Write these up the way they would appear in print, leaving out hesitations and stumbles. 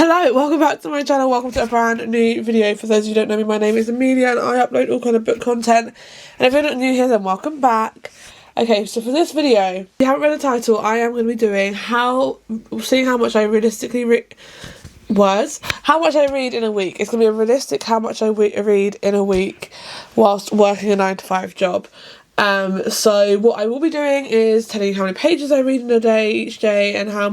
Hello, welcome back to my channel, welcome to a brand new video. For those of you who don't know me, my name is Amelia and I upload all kind of book content, and if you're not new here then welcome back. Okay, so for this video, if you haven't read the title, I am going to be doing seeing how much I realistically how much I read in a week. It's going to be a realistic how much I read in a week whilst working a 9-to-5 job. So what I will be doing is telling you how many pages I read in a day each day and how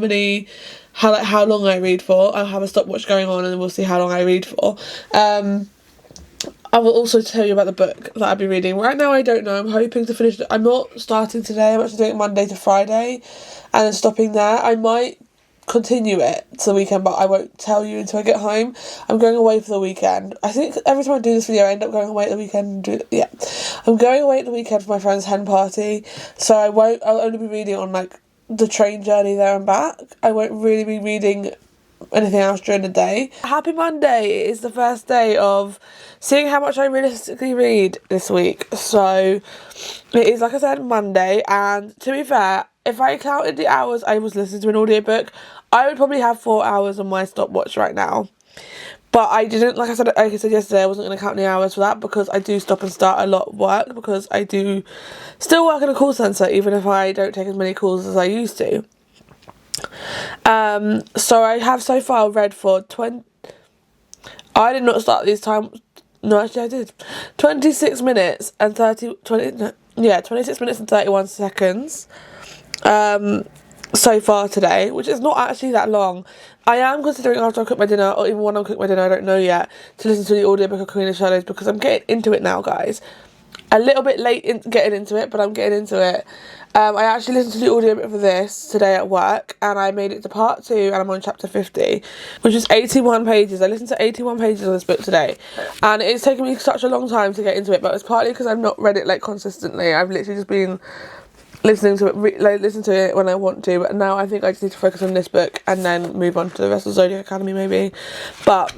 long I read for. I'll have a stopwatch going on and we'll see how long I read for. I will also tell you about the book that I'll be reading. Right now I don't know, I'm hoping to finish it. I'm not starting today, I'm actually doing it Monday to Friday and then stopping there. I might continue it to the weekend, but I won't tell you until I get home. I'm going away for the weekend. I think every time I do this video I end up going away at the weekend. I'm going away at the weekend for my friend's hen party, so I'll only be reading on like the train journey there and back. I won't really be reading anything else during the day. Happy Monday! It is the first day of seeing how much I realistically read this week. So it is, like I said, Monday, and to be fair, if I counted the hours I was listening to an audiobook, I would probably have 4 hours on my stopwatch right now. But I didn't, like I said yesterday, I wasn't going to count the hours for that because I do stop and start a lot of work because I do still work in a call centre even if I don't take as many calls as I used to. So I have so far read for I did not start these times. No, actually I did. 26 minutes and 26 minutes and 31 seconds. So far today, which is not actually that long. I am considering after I cook my dinner, or even when I cook my dinner, I don't know yet, to listen to the audiobook of Queen of Shadows because I'm getting into it now, guys. A little bit late in getting into it, but I'm getting into it. I actually listened to the audiobook for this today at work, and I made it to part 2, and I'm on chapter 50, which is 81 pages. I listened to 81 pages of this book today, and it's taken me such a long time to get into it, but it's partly because I've not read it like consistently. I've literally just been listening to it, listen to it when I want to, but now I think I just need to focus on this book and then move on to the rest of Zodiac Academy maybe. But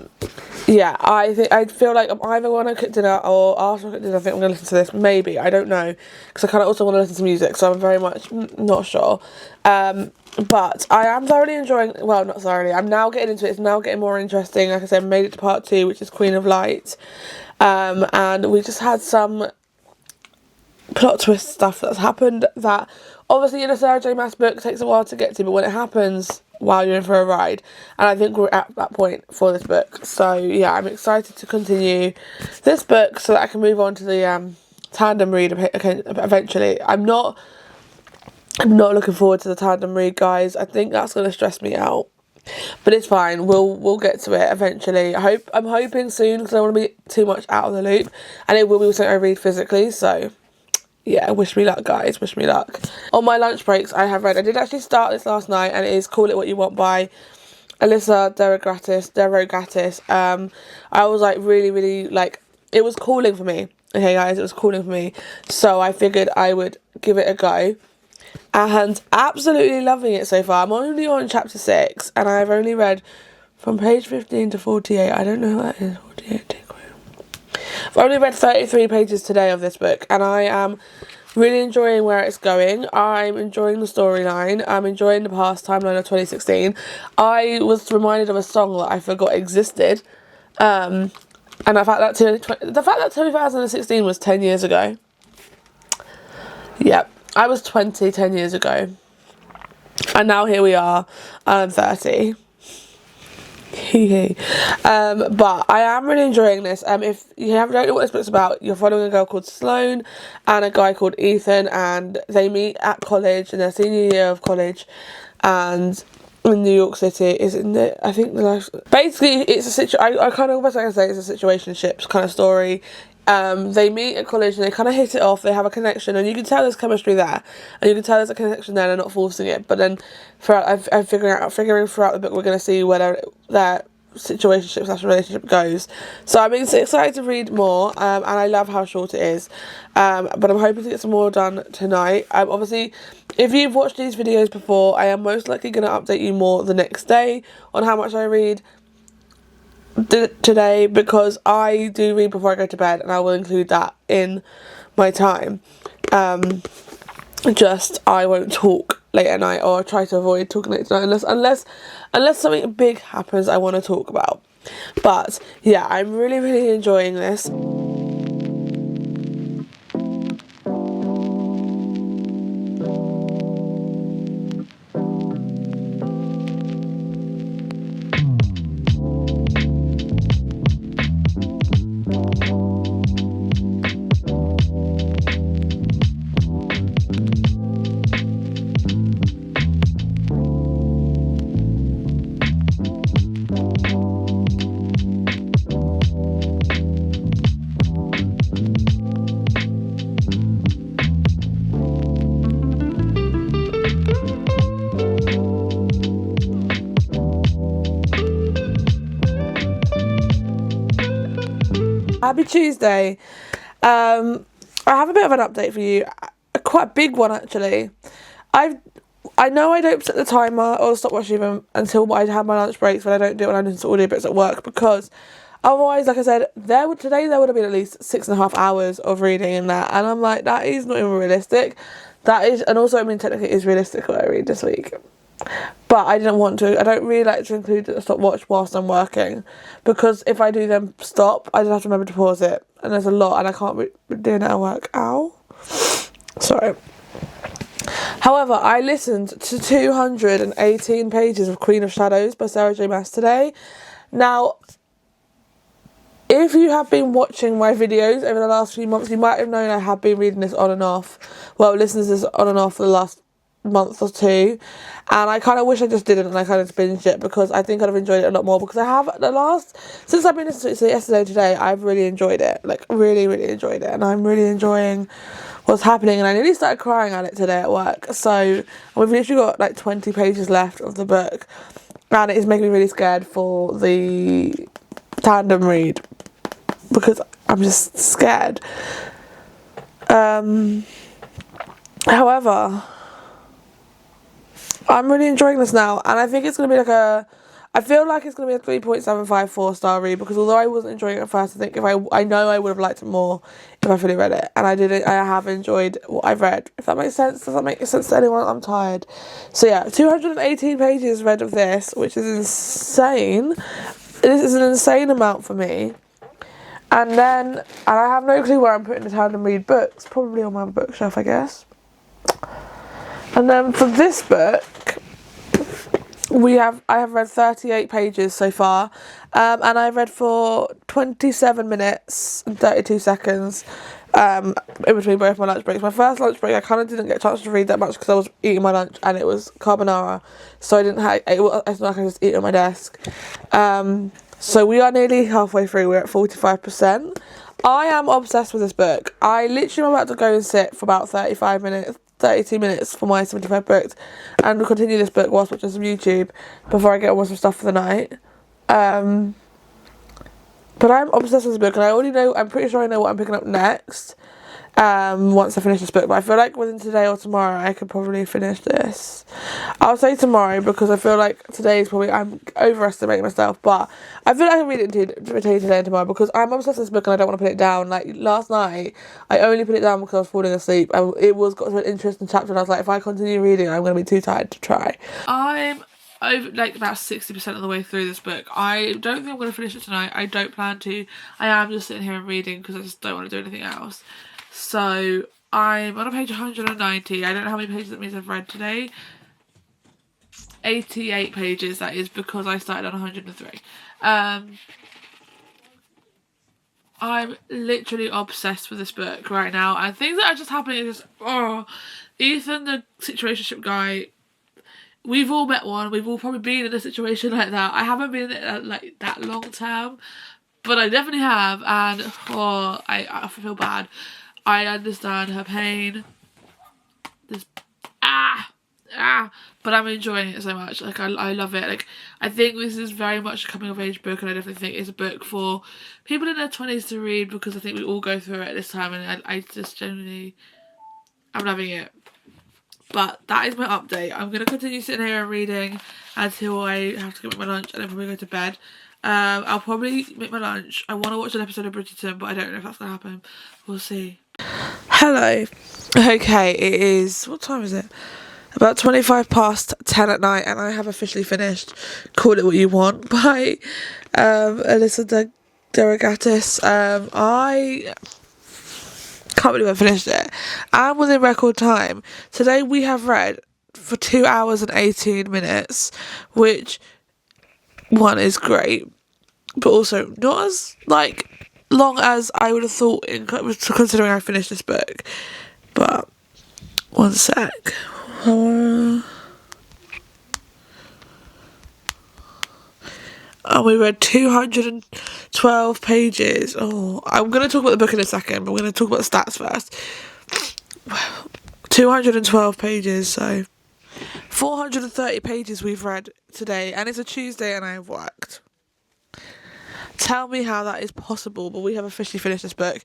yeah, I feel like I'm either when I cook dinner or after I cook dinner I think I'm going to listen to this, maybe, I don't know, because I kind of also want to listen to music, so I'm very much not sure. But I am thoroughly enjoying, well, not thoroughly, I'm now getting into it, it's now getting more interesting. Like I said, I made it to part 2, which is Queen of Light, and we just had some plot twist stuff that's happened that obviously in a Sarah J Maas book takes a while to get to, but when it happens, wow, you're in for a ride. And I think we're at that point for this book. So yeah, I'm excited to continue this book so that I can move on to the tandem read eventually. I'm not looking forward to the tandem read, guys. I think that's going to stress me out, but it's fine. We'll get to it eventually. I'm hoping soon because I don't want to be too much out of the loop, and it will be something I read physically. So yeah, wish me luck, guys, wish me luck. On my lunch breaks, I did actually start this last night, and it is Call It What You Want by Alyssa Derogatis. I was like really like, it was calling for me. Okay, guys, it was calling for me. So I figured I would give it a go. And absolutely loving it so far. I'm only on chapter 6, and I've only read from page 15 to 48. I don't know what that is, 48. I've only read 33 pages today of this book, and I am really enjoying where it's going. I'm enjoying the storyline. I'm enjoying the past timeline of 2016. I was reminded of a song that I forgot existed, and the fact that 2016 was 10 years ago. Yep, I was 20 10 years ago, and now here we are, and I'm 30. But I am really enjoying this. If you don't know what this book's about, you're following a girl called Sloane and a guy called Ethan, and they meet at college in their senior year of college, and in New York City. I think basically it's I kind of, best I can say, it's a situationships kind of story. They meet at college and they kind of hit it off, they have a connection, and you can tell there's chemistry there, and you can tell there's a connection there, and they're not forcing it. But then I'm figuring throughout the book we're going to see whether their situationship / relationship goes. So I'm excited to read more, and I love how short it is, but I'm hoping to get some more done tonight. Obviously, if you've watched these videos before, I am most likely going to update you more the next day on how much I read today, because I do read before I go to bed, and I will include that in my time. just I won't talk late at night, or I try to avoid talking late at night unless something big happens I want to talk about. But yeah, I'm really enjoying this. Happy Tuesday. I have a bit of an update for you, quite a big one actually. I know I don't set the timer or stop watching them until I have my lunch breaks, when I don't do it when I'm doing some audiobooks at work, because otherwise, like I said, today there would have been at least 6.5 hours of reading in that, and I'm like, that is not even realistic. That is, and also I mean technically it is realistic what I read this week. But I didn't want to. I don't really like to include the stopwatch whilst I'm working, because if I do then stop, I just have to remember to pause it, and there's a lot, and I can't be doing it at work. Ow. Sorry. However, I listened to 218 pages of Queen of Shadows by Sarah J Maas today. Now, if you have been watching my videos over the last few months, you might have known I have been reading this on and off. Well, listening to this on and off for the last month or two, and I kind of wish I just didn't, and I kind of binged it, because I think I'd have enjoyed it a lot more, because I have since I've been listening to it yesterday and today, I've really enjoyed it, like really enjoyed it, and I'm really enjoying what's happening, and I nearly started crying at it today at work. So we've literally got like 20 pages left of the book, and it is making me really scared for the tandem read, because I'm just scared. However, I'm really enjoying this now, and I think it's going to be I feel like it's going to be a 3.75 star read, because although I wasn't enjoying it at first, I think I know I would have liked it more if I fully read it, and I have enjoyed what I've read. If that makes sense. Does that make sense to anyone? I'm tired. So yeah, 218 pages read of this, which is insane. This is an insane amount for me. And I have no clue where I'm putting the tandem read books, probably on my bookshelf, I guess. And then for this book, I have read 38 pages so far, and I've read for 27 minutes and 32 seconds in between both my lunch breaks. My first lunch break, I kind of didn't get a chance to read that much because I was eating my lunch, and it was carbonara, so it's not like I just eat it on my desk. So we are nearly halfway through. We're at 45%. I am obsessed with this book. I literally am about to go and sit for about 32 minutes for my 75 books, and we'll continue this book whilst watching some YouTube before I get on with some stuff for the night. But I'm obsessed with this book, and I'm pretty sure I know what I'm picking up next once I finish this book, but I feel like within today or tomorrow I could probably finish this. I'll say tomorrow, because I feel like today is probably, I'm overestimating myself, but I feel like I can read it today and tomorrow, because I'm obsessed with this book and I don't want to put it down. Like last night, I only put it down because I was falling asleep, and it got to an interesting chapter, and I was like, if I continue reading, I'm going to be too tired to try. I'm over about 60% of the way through this book. I don't think I'm going to finish it tonight. I don't plan to. I am just sitting here and reading because I just don't want to do anything else. So I'm on page 190. I don't know how many pages that means I've read today. 88 pages, that is, because I started on 103. I'm literally obsessed with this book right now, and things that are just happening is just, Ethan, the situationship guy, we've all met one, we've all probably been in a situation like that. I haven't been in it like that long term, but I definitely have, and I feel bad. I understand her pain. But I'm enjoying it so much. Like I love it. Like I think this is very much a coming of age book, and I definitely think it's a book for people in their 20s to read, because I think we all go through it at this time, and I just genuinely, I'm loving it. But that is my update. I'm going to continue sitting here and reading until I have to get my lunch, and then probably go to bed. I'll probably make my lunch. I want to watch an episode of Bridgerton, but I don't know if that's going to happen. We'll see. Hello. Okay, it is, what time is it? About 25 past 10 at night, and I have officially finished Call It What You Want by Alyssa Derogatis. I can't believe I finished it, and within record time. Today we have read for 2 hours and 18 minutes, which one is great, but also not as long as I would have thought, considering I finished this book. But one sec. And we read 212 pages. Oh, I'm going to talk about the book in a second, but we're going to talk about the stats first. 212 pages, so 430 pages we've read today, and it's a Tuesday and I have worked. Tell me how that is possible, but we have officially finished this book.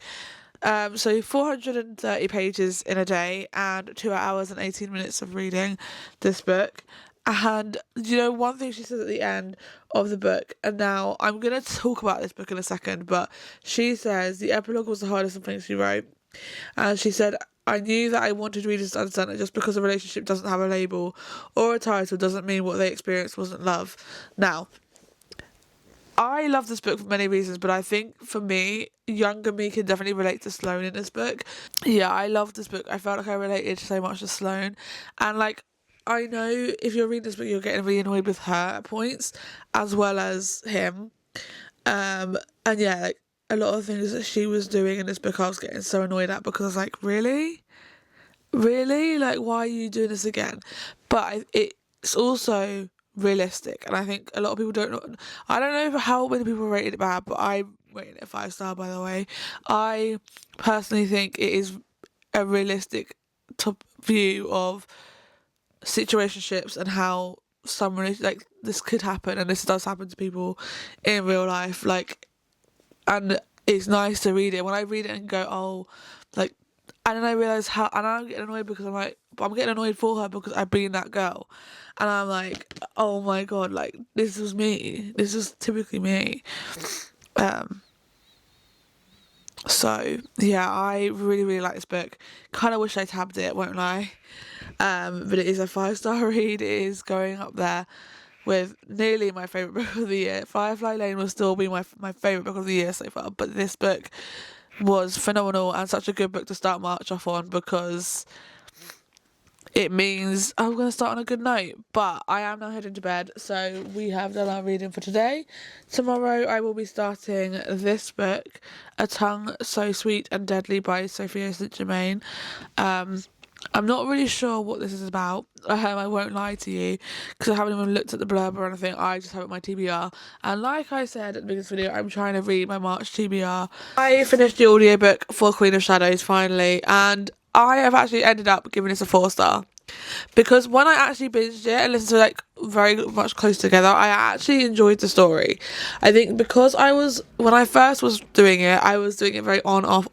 So 430 pages in a day and 2 hours and 18 minutes of reading this book. And you know, one thing she says at the end of the book, and now I'm going to talk about this book in a second, but she says the epilogue was the hardest of things she wrote. And she said, I knew that I wanted readers to understand that just because a relationship doesn't have a label or a title doesn't mean what they experienced wasn't love. Now, I love this book for many reasons, but I think for me, younger me can definitely relate to Sloane in this book. Yeah, I love this book. I felt like I related so much to Sloane. And I know if you're reading this book, you're getting really annoyed with her at points, as well as him. And yeah, a lot of things that she was doing in this book, I was getting so annoyed at, because I was like, really? Really? Why are you doing this again? But it's also realistic, and I think a lot of people don't know. I don't know how many people rated it bad, but I rated it 5-star, by the way. I personally think it is a realistic top view of situationships and how this could happen, and this does happen to people in real life, and it's nice to read it. When I read it and go, oh, and then I realise how, and I'm getting annoyed because I'm getting annoyed for her because I've been that girl. And I'm like, oh my god, this was me. This is typically me. So, yeah, I really, really like this book. Kind of wish I tabbed it, won't lie. But it is a 5-star read. It is going up there with nearly my favourite book of the year. Firefly Lane will still be my favourite book of the year so far, but this book was phenomenal and such a good book to start March off on, because it means I'm going to start on a good note. But I am now heading to bed, so we have done our reading for today. Tomorrow I will be starting this book, A Tongue So Sweet and Deadly by Sophia St. Germain. I'm not really sure what this is about. I won't lie to you, because I haven't even looked at the blurb or anything. I just have it on my TBR. And like I said at the beginning of this video, I'm trying to read my March TBR. I finished the audiobook for Queen of Shadows finally, and I have actually ended up giving this a 4-star. Because when I actually binged it and listened to very much close together, I actually enjoyed the story. I think because when I first was doing it, I was doing it very on, off,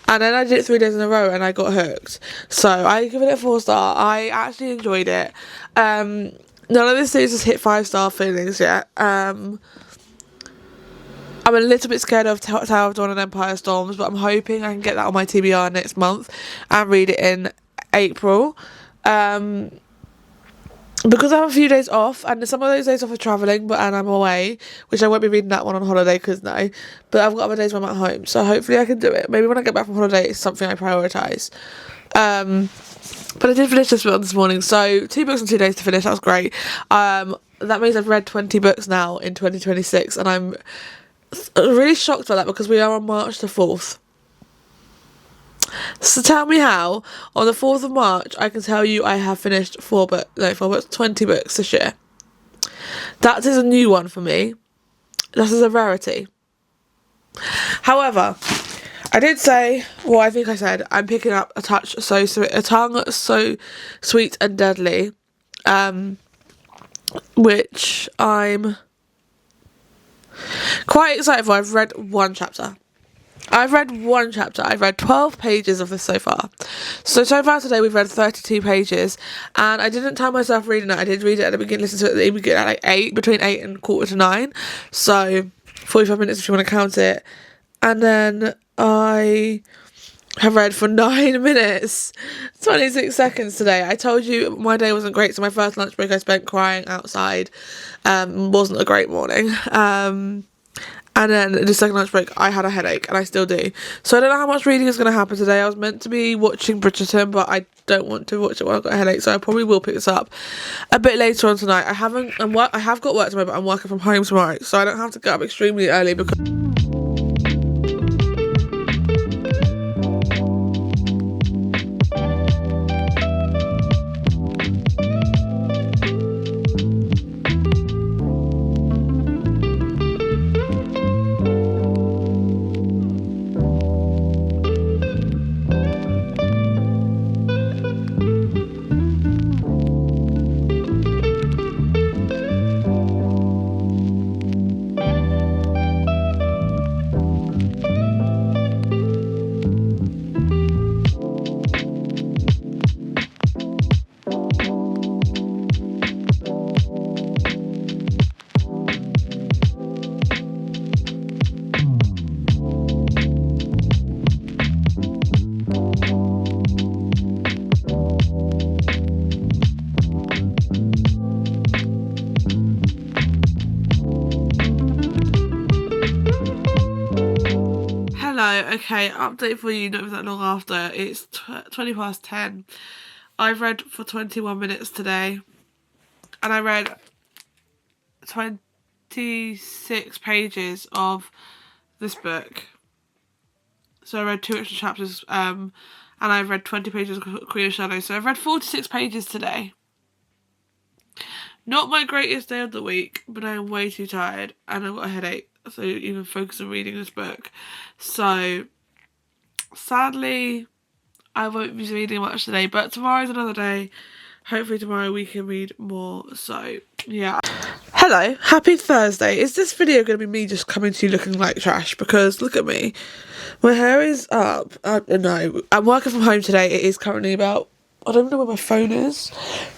and then I did it 3 days in a row and I got hooked. So I give it a 4-star. I actually enjoyed it. None of this series has hit 5-star feelings yet. I'm a little bit scared of Tower of Dawn and Empire Storms, but I'm hoping I can get that on my TBR next month and read it in April. Because I have a few days off, and some of those days off are travelling, and I'm away, which I won't be reading that one on holiday, because no, but I've got other days when I'm at home, so hopefully I can do it. Maybe when I get back from holiday, it's something I prioritise. But I did finish this one this morning, so 2 books in 2 days to finish. That was great. That means I've read 20 books now in 2026, and I'm really shocked by that, because we are on March the 4th. So tell me how, on the 4th of March, I can tell you I have finished 20 books this year. That is a new one for me. That is a rarity. However, I did say, well, I think I said, I'm picking up A Tongue So Sweet and Deadly, which I'm quite excited for. I've read one chapter. I've read 12 pages of this so far. So far today we've read 32 pages, and I didn't time myself reading it. I did read it at the beginning, listen to it at the beginning at 8, between 8 and 8:45. So 45 minutes if you want to count it. And then I have read for 9 minutes, 26 seconds today. I told you my day wasn't great, so my first lunch break I spent crying outside. Wasn't a great morning. And then the second lunch break, I had a headache, and I still do. So I don't know how much reading is going to happen today. I was meant to be watching Bridgerton, but I don't want to watch it when I've got a headache, so I probably will pick this up a bit later on tonight. I have got work tomorrow, but I'm working from home tomorrow, so I don't have to get up extremely early because... Okay, update for you, not that long after. It's 20 past 10. I've read for 21 minutes today, and I read 26 pages of this book. So I read 2 extra chapters, and I've read 20 pages of Queen of Shadows. So I've read 46 pages today. Not my greatest day of the week, but I am way too tired, and I've got a headache, so even focus on reading this book. So sadly I won't be reading much today, but tomorrow's another day. Hopefully tomorrow we can read more. So yeah. Hello, happy Thursday. Is this video going to be me just coming to you looking like trash? Because look at me, my hair is up. No, I'm working from home today. It is currently about, I don't know where my phone is.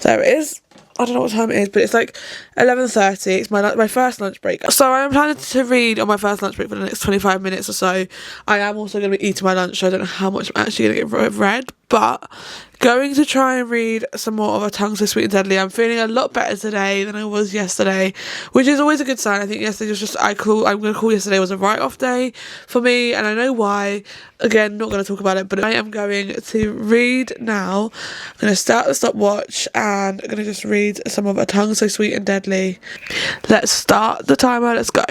There it is. I don't know what time it is, but it's like 11:30. It's my first lunch break. So I am planning to read on my first lunch break for the next 25 minutes or so. I am also going to be eating my lunch, so I don't know how much I'm actually going to get read, but going to try and read some more of A Tongue So Sweet and Deadly. I'm feeling a lot better today than I was yesterday, which is always a good sign. I think yesterday was just, I'm going to call yesterday was a write-off day for me, and I know why. Again, not going to talk about it, but I am going to read now. I'm going to start the stopwatch, and I'm going to just read some of A Tongue So Sweet and Deadly. Let's start the timer, let's go.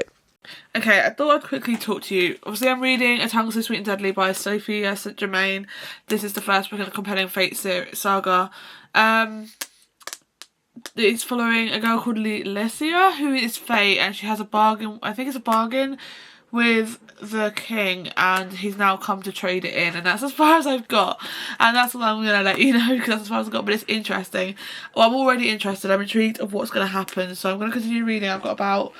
Okay, I thought I'd quickly talk to you. Obviously, I'm reading A Tongue So Sweet and Deadly by Sophia St. Germain. This is the first book in the Compelling Fate saga. It's following a girl called Lesia, who is Fate, and she has a bargain, I think it's a bargain, with the king, and he's now come to trade it in, and that's as far as I've got, and that's what I'm gonna let you know, because that's as far as I've got. But it's interesting. Well, I'm already interested. I'm intrigued of what's gonna happen, so I'm gonna continue reading. I've got about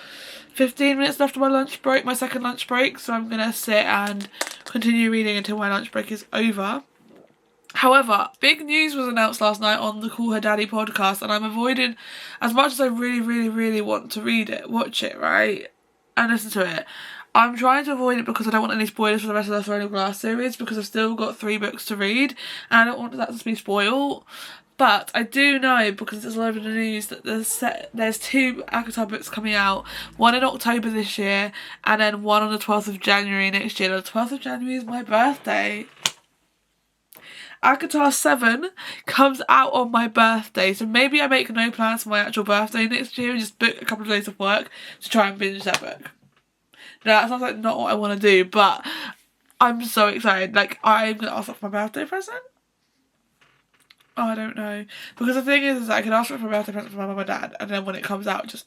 15 minutes left of my lunch break, my second lunch break, so I'm gonna sit and continue reading until my lunch break is over. However, big news was announced last night on the Call Her Daddy podcast, and I'm avoiding, as much as I really want to watch it, right, and listen to it, I'm trying to avoid it because I don't want any spoilers for the rest of the Throne of Glass series, because I've still got 3 books to read, and I don't want that to be spoiled. But I do know, because it's all over the news, that there's 2 ACOTAR books coming out. One in October this year, and then one on the 12th of January next year. The 12th of January is my birthday. ACOTAR 7 comes out on my birthday, so maybe I make no plans for my actual birthday next year and just book a couple of days of work to try and binge that book. Now, that sounds like not what I want to do, but I'm so excited. Like, I'm going to ask for my birthday present. Oh, I don't know. Because the thing is that I can ask for my birthday present from my mum and dad, and then when it comes out, just,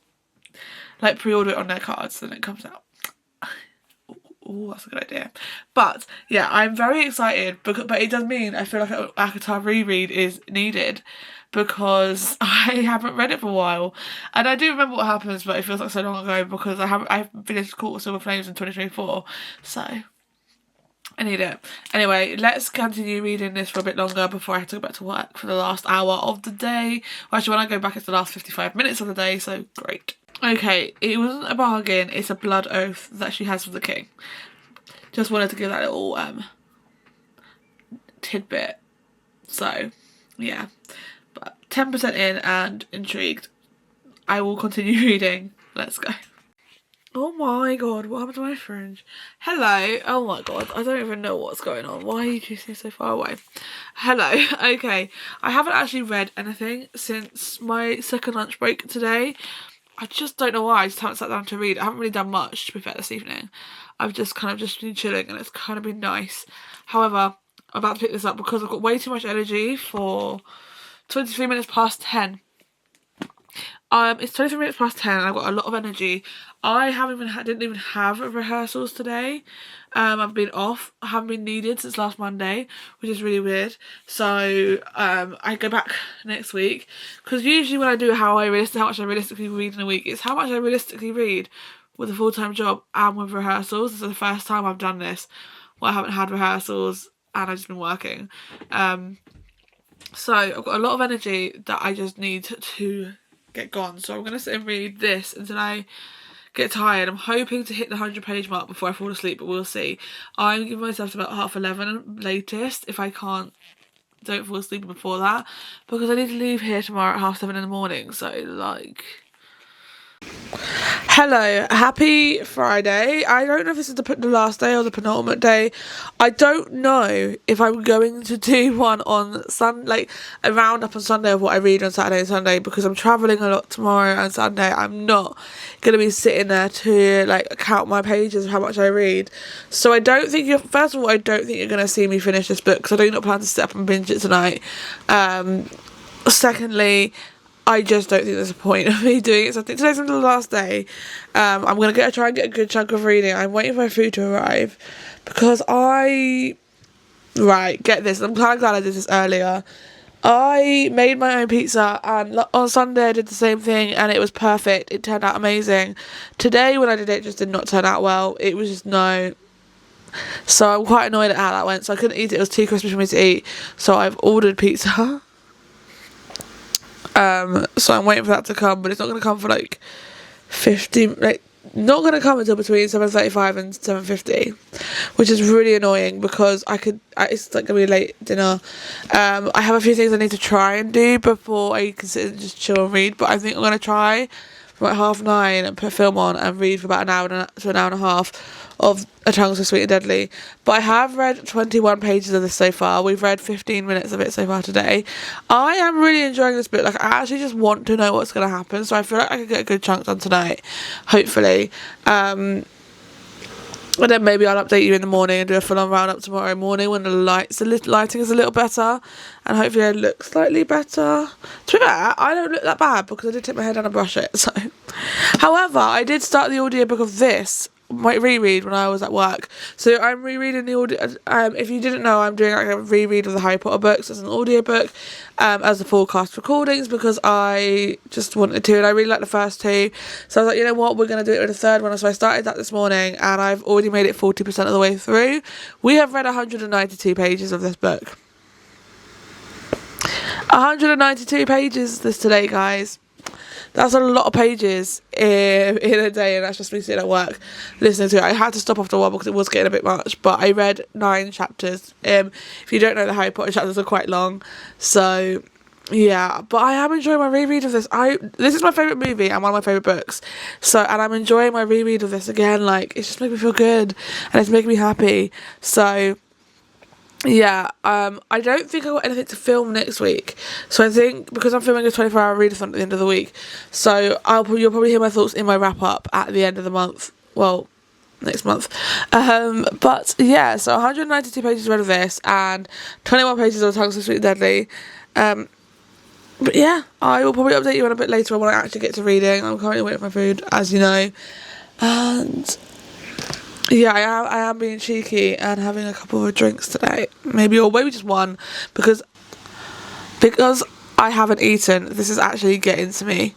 like, pre-order it on their cards, then it comes out. Oh, that's a good idea. But, yeah, I'm very excited, but it does mean I feel like an ACOTAR reread is needed, because I haven't read it for a while. And I do remember what happens, but it feels like so long ago, because I finished Court of Silver Flames in 2024, so I need it. Anyway, let's continue reading this for a bit longer before I have to go back to work for the last hour of the day. Well, actually, when I go back, it's the last 55 minutes of the day, so great. Okay, it wasn't a bargain, it's a blood oath that she has with the king. Just wanted to give that little tidbit. So, yeah. But 10% in and intrigued. I will continue reading. Let's go. Oh my god, what happened to my fringe? Hello. Oh my god, I don't even know what's going on. Why are you choosing so far away? Hello. Okay, I haven't actually read anything since my second lunch break today. I just don't know why. I just haven't sat down to read. I haven't really done much, to be fair, this evening. I've just been chilling and it's kind of been nice. However, I'm about to pick this up because I've got way too much energy for 23 minutes past 10. It's 23 minutes past 10 and I've got a lot of energy. I didn't even have rehearsals today. I've been off. I haven't been needed since last Monday, which is really weird. So I go back next week because usually when I do how much I realistically read in a week, it's how much I realistically read with a full-time job and with rehearsals. This is the first time I've done this where I haven't had rehearsals and I've just been working. So I've got a lot of energy that I just need to get gone. So I'm going to sit and read this until I get tired. I'm hoping to hit the 100-page mark before I fall asleep, but we'll see. I'm giving myself to about 11:30 latest if I don't fall asleep before that, because I need to leave here tomorrow at 7:30 in the morning. So like, hello, happy Friday. I don't know if this is the last day or the penultimate day. I don't know if I'm going to do one on like a roundup on Sunday of what I read on Saturday and Sunday, because I'm travelling a lot tomorrow and Sunday. I'm not going to be sitting there to like count my pages of how much I read. So I don't think first of all, I don't think you're going to see me finish this book because I do not plan to sit up and binge it tonight. Secondly, I just don't think there's a point of me doing it. So I think today's the last day. I'm going to try and get a good chunk of reading. I'm waiting for my food to arrive because get this. I'm kind of glad I did this earlier. I made my own pizza and on Sunday I did the same thing and it was perfect. It turned out amazing. Today when I did it just did not turn out well. It was just no. So I'm quite annoyed at how that went. So I couldn't eat it. It was too crispy for me to eat. So I've ordered pizza. So I'm waiting for that to come, but it's not going to come for like 50, not going to come until between 7:35 and 7:50, which is really annoying because it's like going to be a late dinner. I have a few things I need to try and do before I can sit and just chill and read, but I think I'm going to try from like 9:30 and put film on and read for about an hour to an hour and a half of A Tongue So Sweet and Deadly. But I have read 21 pages of this so far. We've read 15 minutes of it so far today. I am really enjoying this book. Like, I actually just want to know what's going to happen, so I feel like I could get a good chunk done tonight, hopefully. And then maybe I'll update you in the morning and do a full-on roundup tomorrow morning when the lighting is a little better, and hopefully I look slightly better. To be fair, I don't look that bad because I did take my hair down and brush it. So, however, I did start the audiobook of this, my reread, when I was at work. So I'm rereading the audio. If you didn't know, I'm doing like a reread of the Harry Potter books as an audiobook, as the full cast recordings, because I just wanted to, and I really like the first two. So I was like, you know what, we're going to do it with the third one. So I started that this morning, and I've already made it 40% of the way through. We have read 192 pages of this book. 192 pages this today, guys. That's a lot of pages in a day, and that's just me sitting at work listening to it. I had to stop after a while because it was getting a bit much, but I read 9 chapters. If you don't know, the Harry Potter chapters are quite long, so yeah. But I am enjoying my reread of this. This is my favourite movie and one of my favourite books, and I'm enjoying my reread of this again. Like, it's just making me feel good and it's making me happy. So yeah, I don't think I've got anything to film next week. So I think, because I'm filming a 24-hour readathon at the end of the week, so you'll probably hear my thoughts in my wrap-up at the end of the month. Well, next month. But yeah, so 192 pages read of this, and 21 pages of A Tongue So Sweet and Deadly. But yeah, I will probably update you on a bit later on when I actually get to reading. I'm currently waiting for my food, as you know. And yeah, I am being cheeky and having a couple of drinks today. Maybe just one, because I haven't eaten. This is actually getting to me.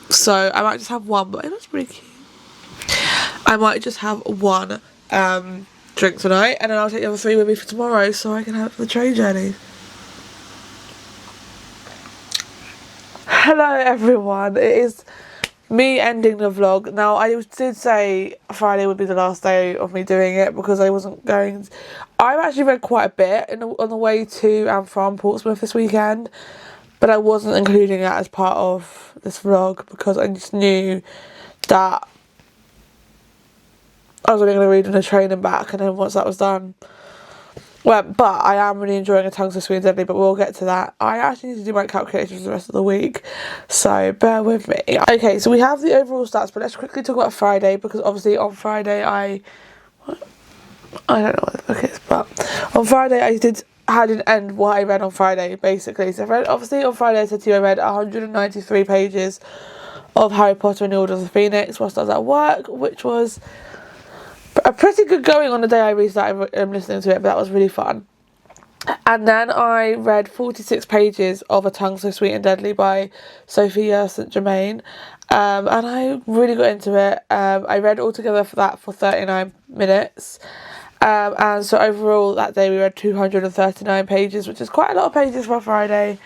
So I might just have one, but it looks pretty cute. I might just have one drink tonight, and then I'll take the other 3 with me for tomorrow so I can have the train journey. Hello everyone, it is me ending the vlog. Now, I did say Friday would be the last day of me doing it because I wasn't going to... I've actually read quite a bit on the way to and from Portsmouth this weekend, but I wasn't including that as part of this vlog because I just knew that I was only going to read on the train and back, and then once that was done... Well, but I am really enjoying A Tongue So Sweet and Deadly, but we'll get to that. I actually need to do my calculations for the rest of the week, so bear with me. Okay, so we have the overall stats, but let's quickly talk about Friday, because obviously on Friday I don't know what the book is, but on Friday I didn't end what I read on Friday, basically. So obviously on Friday I said to you I read 193 pages of Harry Potter and the Order of the Phoenix whilst I was at work, which was a pretty good going on the day I restarted listening to it, but that was really fun. And then I read 46 pages of A Tongue So Sweet and Deadly by Sophia St. Germain, and I really got into it. I read altogether for 39 minutes, and so overall that day we read 239 pages, which is quite a lot of pages for a Friday,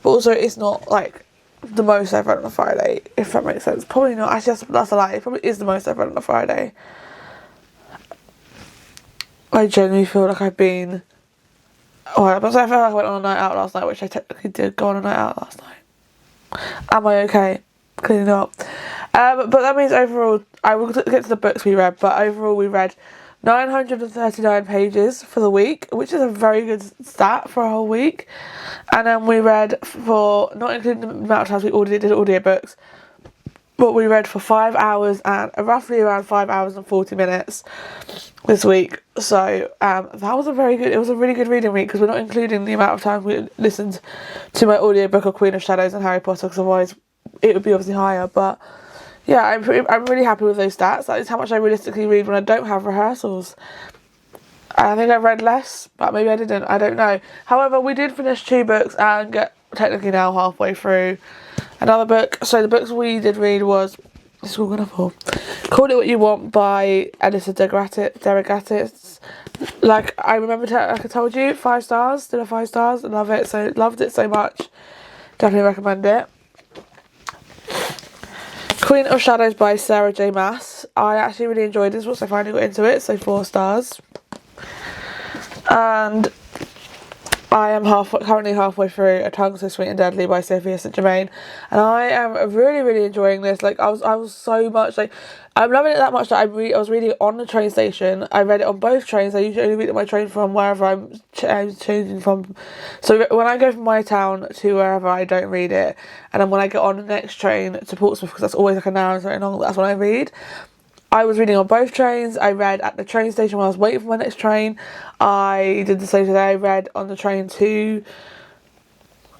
but also it's not like the most I've read on a Friday, if that makes sense. Probably not, actually that's a lie, it probably is the most I've read on a Friday. I genuinely feel like I've been... Alright, but I feel like I went on a night out last night, which I technically did go on a night out last night. Am I okay? Clearly not. But that means overall, I will get to the books we read, but overall we read 939 pages for the week, which is a very good stat for a whole week. And then we read for, not including the amount of times we did audiobooks, but we read for 5 hours and roughly around 5 hours and 40 minutes this week. So that was a really good reading week, because we're not including the amount of time we listened to my audiobook of Queen of Shadows and Harry Potter, because otherwise it would be obviously higher. But yeah, I'm really happy with those stats. That is how much I realistically read when I don't have rehearsals. I think I read less, but maybe I didn't, I don't know. However, we did finish 2 books and get technically now halfway through another book. So the books we did read was, this is all gonna fall, Call It What You Want by Alyssa Derogatis. Like, I remember, like I told you, 5 stars, still a 5 stars, loved it so much, definitely recommend it. Queen of Shadows by Sarah J. Maas. I actually really enjoyed this once I finally got into it, so 4 stars. And I am currently halfway through A Tongue So Sweet and Deadly by Sophia St. Germain, and I am really, really enjoying this. Like, I was so much, like, I'm loving it that much that I was reading it on the train station. I read it on both trains. I usually only read it on my train from wherever I'm changing from. So when I go from my town to wherever, I don't read it, and then when I get on the next train to Portsmouth, because that's always like an hour and something long, that's when I read. I was reading on both trains. I read at the train station while I was waiting for my next train. I did the same today. I read on the train to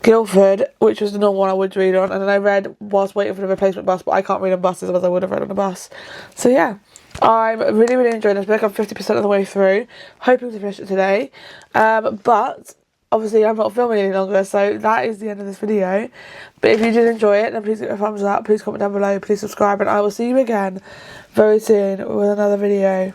Guildford, which was the normal one I would read on, and then I read whilst waiting for the replacement bus, but I can't read on buses as I would have read on a bus. So yeah, I'm really, really enjoying this book. I'm 50% of the way through, hoping to finish it today, but obviously I'm not filming any longer, so that is the end of this video. But if you did enjoy it, then please give it a thumbs up, please comment down below, please subscribe, and I will see you again very soon with another video.